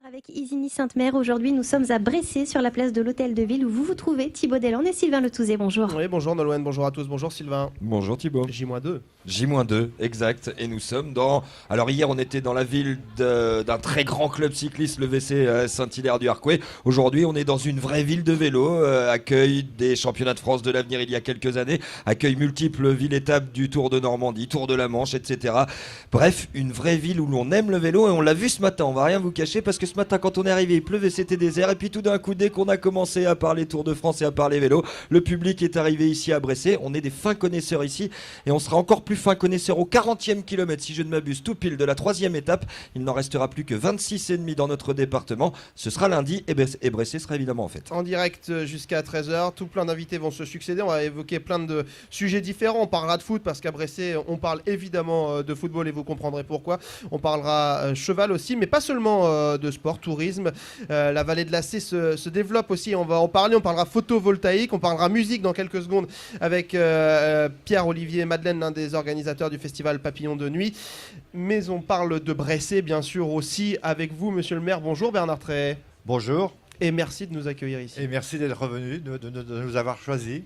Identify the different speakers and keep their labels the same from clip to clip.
Speaker 1: Avec Isigny Sainte-Mère, aujourd'hui nous sommes à Bressé sur la place de l'Hôtel de Ville où vous vous trouvez Thibaut Deslandes et Sylvain Letouzé. Bonjour.
Speaker 2: Oui, bonjour Nolwenn, bonjour à tous, bonjour Sylvain.
Speaker 3: Bonjour Thibaut.
Speaker 2: J-2.
Speaker 3: J-2, exact. Et nous sommes dans... Alors hier on était dans la ville d'un très grand club cycliste, le VC Saint-Hilaire du Harcouët. Aujourd'hui on est dans une vraie ville de vélo, accueil des championnats de France de l'avenir il y a quelques années, accueil multiples villes-étapes du Tour de Normandie, Tour de la Manche, etc. Bref, une vraie ville où l'on aime le vélo et on l'a vu ce matin, on va rien vous cacher parce que ce matin quand on est arrivé il pleuvait, c'était désert et puis tout d'un coup dès qu'on a commencé à parler Tour de France et à parler vélo, le public est arrivé ici à Bressé. On est des fins connaisseurs ici et on sera encore plus fin connaisseur au 40e kilomètre si je ne m'abuse, tout pile de la 3e étape. Il n'en restera plus que 26,5 dans notre département. Ce sera lundi et Bressé sera évidemment en fête.
Speaker 2: En direct jusqu'à 13h, tout plein d'invités vont se succéder. On va évoquer plein de sujets différents. On parlera de foot parce qu'à Bressé, on parle évidemment de football et vous comprendrez pourquoi. On parlera cheval aussi, mais pas seulement de sport, tourisme. La vallée de la Cé se développe aussi. On va en parler. On parlera photovoltaïque, on parlera musique dans quelques secondes avec Pierre-Olivier Madeleine, l'un des organisateurs du festival Papillon de Nuit. Mais on parle de Bressé, bien sûr, aussi avec vous, monsieur le maire. Bonjour Bernard Trehet.
Speaker 4: Bonjour.
Speaker 2: Et merci de nous accueillir ici.
Speaker 4: Et merci d'être revenu, de nous avoir choisis.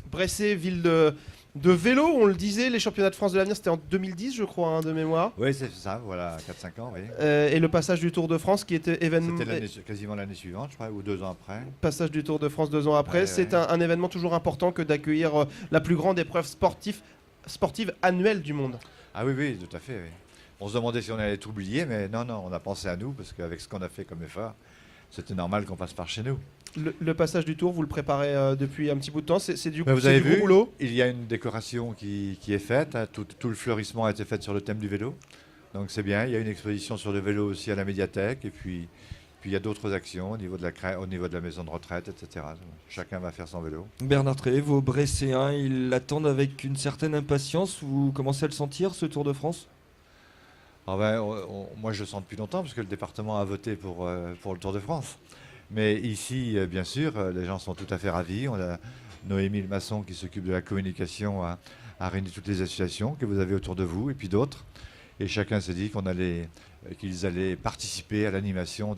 Speaker 2: Bressé, ville de vélo, on le disait, les championnats de France de l'avenir, c'était en 2010, je crois, de mémoire.
Speaker 4: Oui, c'est ça, voilà, 4-5 ans, oui.
Speaker 2: Et le passage du Tour de France qui était événement...
Speaker 4: C'était quasiment l'année suivante, je crois, ou 2 ans après.
Speaker 2: Passage du Tour de France 2 ans après. C'est un événement toujours important que d'accueillir la plus grande épreuve sportive annuelle du monde.
Speaker 4: Ah oui, tout à fait, oui. On se demandait si on allait tout oublier, mais non, on a pensé à nous, parce qu'avec ce qu'on a fait comme effort, c'était normal qu'on passe par chez nous.
Speaker 2: Le passage du Tour, vous le préparez depuis un petit bout de temps, c'est du,
Speaker 4: vous avez
Speaker 2: du
Speaker 4: vu,
Speaker 2: gros boulot.
Speaker 4: Il y a une décoration qui est faite, hein, tout le fleurissement a été fait sur le thème du vélo, donc c'est bien. Il y a une exposition sur le vélo aussi à la médiathèque, et puis il y a d'autres actions au niveau de la maison de retraite, etc. Chacun va faire son vélo.
Speaker 3: Bernard Trehet, vos Bresséens, ils l'attendent avec une certaine impatience. Vous commencez à le sentir, ce Tour de France ?
Speaker 4: Moi, je le sens depuis longtemps, parce que le département a voté pour le Tour de France. Mais ici, bien sûr, les gens sont tout à fait ravis. On a Noémie Masson qui s'occupe de la communication, a réuni toutes les associations que vous avez autour de vous, et puis d'autres. Et chacun s'est dit qu'ils allaient participer à l'animation,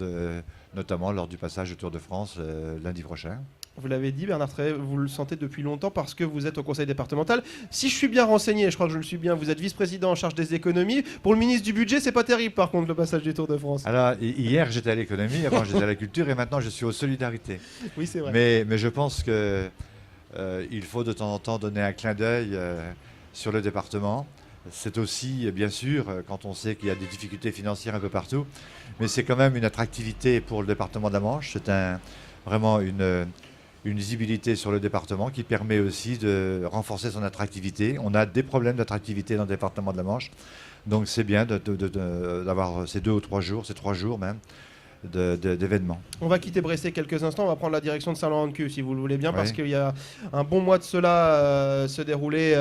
Speaker 4: notamment lors du passage au Tour de France lundi prochain.
Speaker 2: Vous l'avez dit, Bernard Trehet, vous le sentez depuis longtemps parce que vous êtes au conseil départemental. Si je suis bien renseigné, je crois que je le suis bien, vous êtes vice-président en charge des économies. Pour le ministre du budget, c'est pas terrible par contre le passage du Tour de France.
Speaker 4: Alors, hier j'étais à l'économie, avant j'étais à la culture et maintenant je suis aux solidarités.
Speaker 2: Oui, c'est vrai.
Speaker 4: Mais je pense qu'il faut de temps en temps donner un clin d'œil sur le département. C'est aussi, bien sûr, quand on sait qu'il y a des difficultés financières un peu partout, mais c'est quand même une attractivité pour le département de la Manche. C'est vraiment une visibilité sur le département qui permet aussi de renforcer son attractivité. On a des problèmes d'attractivité dans le département de la Manche, donc c'est bien d'avoir ces 2 ou 3 jours, ces 3 jours même, d'événements.
Speaker 2: On va quitter Bressé quelques instants, on va prendre la direction de Saint-Laurent-de-Cuve si vous le voulez bien, parce
Speaker 4: Oui.
Speaker 2: qu'il y a un bon mois de cela se déroulait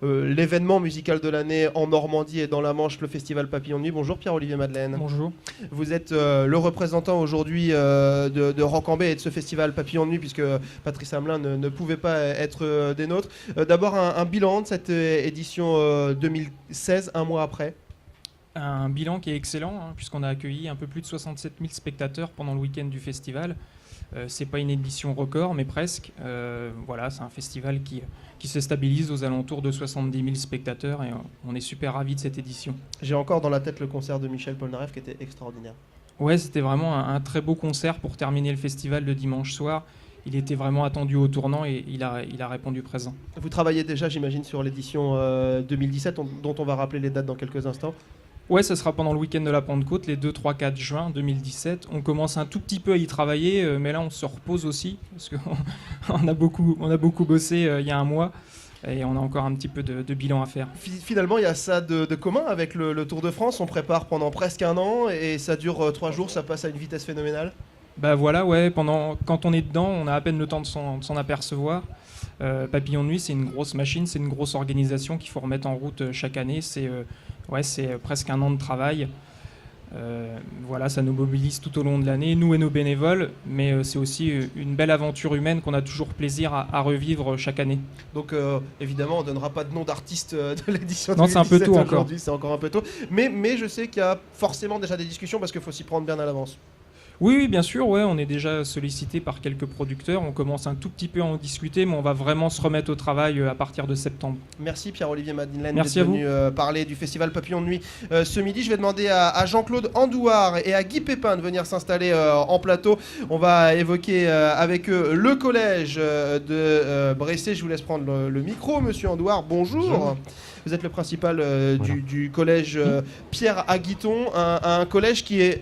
Speaker 2: l'événement musical de l'année en Normandie et dans la Manche, le festival Papillon de Nuit. Bonjour Pierre-Olivier Madeleine.
Speaker 5: Bonjour.
Speaker 2: Vous êtes le représentant aujourd'hui de Roc-en-Bée et de ce festival Papillon de Nuit, puisque Patrice Hamelin ne pouvait pas être des nôtres. D'abord un bilan de cette édition 2016, un mois après.
Speaker 5: Un bilan qui est excellent, puisqu'on a accueilli un peu plus de 67 000 spectateurs pendant le week-end du festival. C'est pas une édition record, mais presque. Voilà, c'est un festival qui se stabilise aux alentours de 70 000 spectateurs et on est super ravis de cette édition.
Speaker 2: J'ai encore dans la tête le concert de Michel Polnareff qui était extraordinaire.
Speaker 5: Ouais, c'était vraiment un très beau concert pour terminer le festival de dimanche soir. Il était vraiment attendu au tournant et il a répondu présent.
Speaker 2: Vous travaillez déjà, j'imagine, sur l'édition 2017, dont on va rappeler les dates dans quelques instants.
Speaker 5: Ouais, ça sera pendant le week-end de la Pentecôte, les 2, 3, 4 juin 2017. On commence un tout petit peu à y travailler, mais là on se repose aussi, parce qu'on a beaucoup bossé il y a un mois, et on a encore un petit peu de bilan à faire.
Speaker 2: Finalement, il y a ça de commun avec le Tour de France. On prépare pendant presque un an, et ça dure 3 jours, ça passe à une vitesse phénoménale.
Speaker 5: Bah voilà, ouais, quand on est dedans, on a à peine le temps de s'en apercevoir. Papillon de Nuit, c'est une grosse machine, c'est une grosse organisation qu'il faut remettre en route chaque année. C'est presque un an de travail. Voilà, ça nous mobilise tout au long de l'année, nous et nos bénévoles, mais c'est aussi une belle aventure humaine qu'on a toujours plaisir à revivre chaque année.
Speaker 2: Donc évidemment, on ne donnera pas de nom d'artiste de l'édition 2017.
Speaker 5: Non, c'est un peu tôt encore.
Speaker 2: C'est encore un peu tôt. Mais je sais qu'il y a forcément déjà des discussions parce qu'il faut s'y prendre bien à l'avance.
Speaker 5: Oui, bien sûr, ouais, on est déjà sollicité par quelques producteurs. On commence un tout petit peu à en discuter, mais on va vraiment se remettre au travail à partir de septembre.
Speaker 2: Merci Pierre-Olivier Madeleine
Speaker 5: Merci
Speaker 2: d'être
Speaker 5: à vous.
Speaker 2: venu parler du festival Papillon de Nuit ce midi. Je vais demander à Jean-Claude Andouard et à Guy Pépin de venir s'installer en plateau. On va évoquer avec eux le collège de Bressé. Je vous laisse prendre le micro, monsieur Andouard. Bonjour. Vous êtes le principal du collège Pierre Aguiton, un collège qui est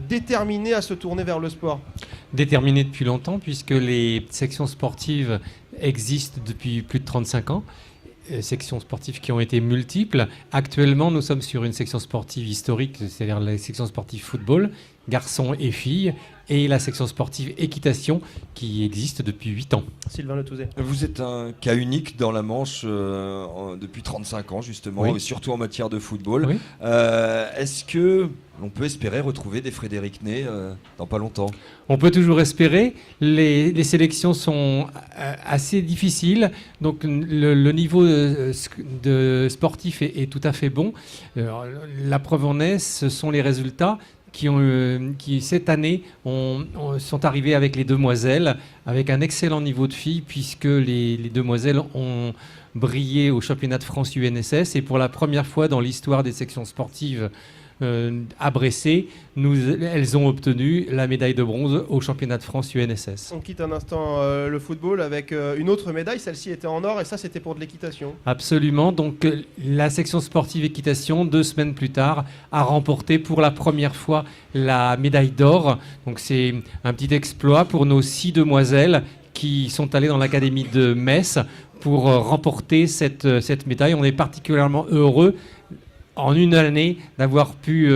Speaker 2: déterminé à se tourner vers le sport.
Speaker 6: Déterminé depuis longtemps, puisque les sections sportives existent depuis plus de 35 ans. Sections sportives qui ont été multiples. Actuellement, nous sommes sur une section sportive historique, c'est-à-dire la section sportive football, garçons et filles, et la section sportive équitation qui existe depuis 8 ans.
Speaker 2: Sylvain Letouzet.
Speaker 3: Vous êtes un cas unique dans la Manche depuis 35 ans justement,
Speaker 6: Oui.
Speaker 3: surtout en matière de football.
Speaker 6: Oui.
Speaker 3: Est-ce que on peut espérer retrouver des Frédéric Ney dans pas longtemps?
Speaker 6: On peut toujours espérer. Les sélections sont assez difficiles, donc le niveau de sportif est tout à fait bon. La preuve en est, ce sont les résultats qui cette année sont arrivés avec les demoiselles, avec un excellent niveau de filles, puisque les demoiselles ont brillé au championnat de France UNSS, et pour la première fois dans l'histoire des sections sportives à Bressé, elles ont obtenu la médaille de bronze au championnat de France UNSS.
Speaker 2: On quitte un instant le football avec une autre médaille. Celle-ci était en or et ça, c'était pour de l'équitation.
Speaker 6: Absolument. Donc la section sportive équitation, 2 semaines plus tard, a remporté pour la première fois la médaille d'or. Donc c'est un petit exploit pour nos 6 demoiselles qui sont allées dans l'académie de Metz pour remporter cette médaille. On est particulièrement heureux en une année d'avoir pu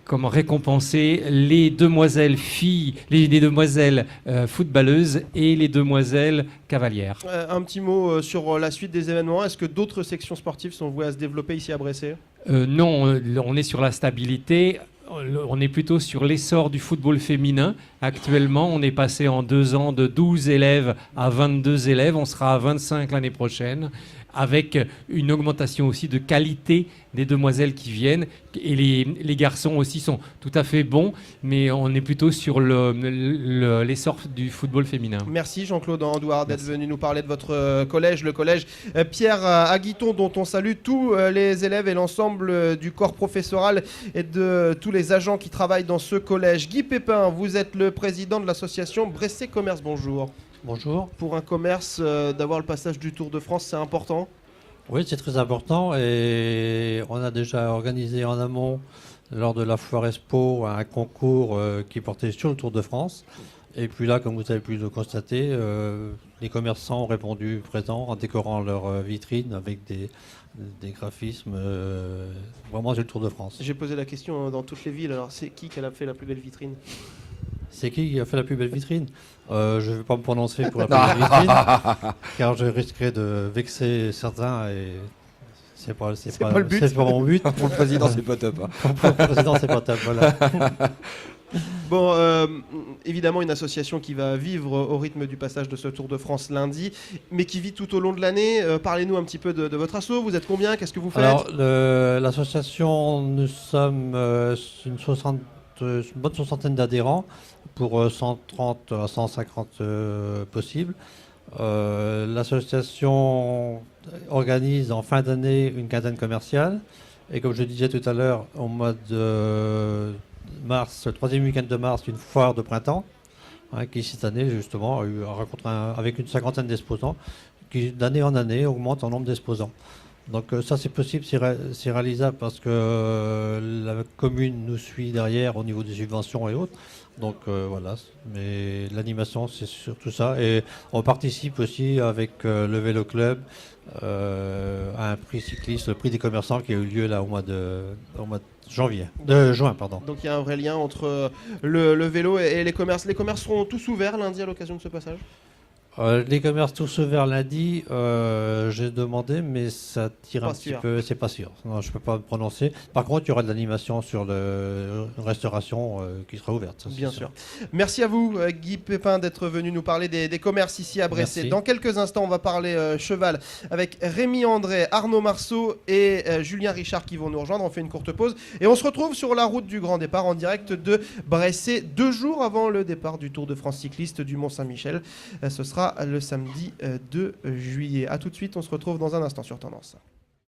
Speaker 6: récompenser les demoiselles filles, les demoiselles footballeuses et les demoiselles cavalières.
Speaker 2: Un petit mot sur la suite des événements. Est-ce que d'autres sections sportives sont vouées à se développer ici à Bressé?
Speaker 6: Non, on est sur la stabilité. On est plutôt sur l'essor du football féminin. Actuellement, on est passé en 2 ans de 12 élèves à 22 élèves. On sera à 25 l'année prochaine, avec une augmentation aussi de qualité des demoiselles qui viennent. Et les garçons aussi sont tout à fait bons, mais on est plutôt sur l'essor du football féminin.
Speaker 2: Merci Jean-Claude Andouard d'être venu nous parler de votre collège, le collège Pierre Aguiton, dont on salue tous les élèves et l'ensemble du corps professoral et de tous les agents qui travaillent dans ce collège. Guy Pépin, vous êtes le président de l'association Bressé Commerce. Bonjour.
Speaker 7: Bonjour.
Speaker 2: Pour un commerce, d'avoir le passage du Tour de France, c'est important?
Speaker 7: Oui, c'est très important et on a déjà organisé en amont, lors de la foire Expo, un concours qui portait sur le Tour de France. Et puis là, comme vous avez pu le constater, les commerçants ont répondu présents en décorant leur vitrine avec des graphismes vraiment sur le Tour de France.
Speaker 2: J'ai posé la question dans toutes les villes, alors c'est qui a fait la plus belle vitrine?
Speaker 7: C'est qui a fait la plus belle vitrine? Je ne vais pas me prononcer pour la plus belle vitrine, car je risquerais de vexer certains et c'est pas
Speaker 2: le but.
Speaker 7: C'est pas mon but.
Speaker 3: Pour le président, c'est pas top.
Speaker 7: Pour le président, c'est pas top, voilà.
Speaker 2: Bon, évidemment, une association qui va vivre au rythme du passage de ce Tour de France lundi, mais qui vit tout au long de l'année. Parlez-nous un petit peu de votre asso. Vous êtes combien? Qu'est-ce que vous faites?
Speaker 7: Alors, l'association, nous sommes une bonne soixantaine d'adhérents pour 130 à 150 possibles. L'association organise en fin d'année une quinzaine commerciale. Et comme je disais tout à l'heure, au mois de mars, le 3e week-end de mars, une foire de printemps, qui cette année justement a rencontré avec une cinquantaine d'exposants, qui d'année en année augmente en nombre d'exposants. Donc ça c'est possible, c'est réalisable parce que la commune nous suit derrière au niveau des subventions et autres. Donc voilà, mais l'animation c'est surtout ça. Et on participe aussi avec le Vélo Club à un prix cycliste, le prix des commerçants qui a eu lieu là au mois de juin. Pardon.
Speaker 2: Donc il y a un vrai lien entre le vélo et les commerces. Les commerces seront tous ouverts lundi à l'occasion de ce passage?
Speaker 7: Les commerces tous ouverts lundi, j'ai demandé, mais ça tire
Speaker 2: Pas
Speaker 7: un petit
Speaker 2: sûr.
Speaker 7: peu, c'est pas sûr. Non, je peux pas me prononcer. Par contre, il y aura de l'animation sur la restauration qui sera ouverte. ça, c'est
Speaker 2: Bien sûr. Merci à vous, Guy Pépin, d'être venu nous parler des commerces ici à Bressé.
Speaker 7: Merci.
Speaker 2: Dans quelques instants, on va parler cheval avec Rémi André, Arnaud Marceau et Julien Richard qui vont nous rejoindre. On fait une courte pause et on se retrouve sur la route du Grand Départ en direct de Bressé, 2 jours avant le départ du Tour de France cycliste du Mont-Saint-Michel. Ce sera le samedi 2 juillet. A tout de suite, on se retrouve dans un instant sur Tendance.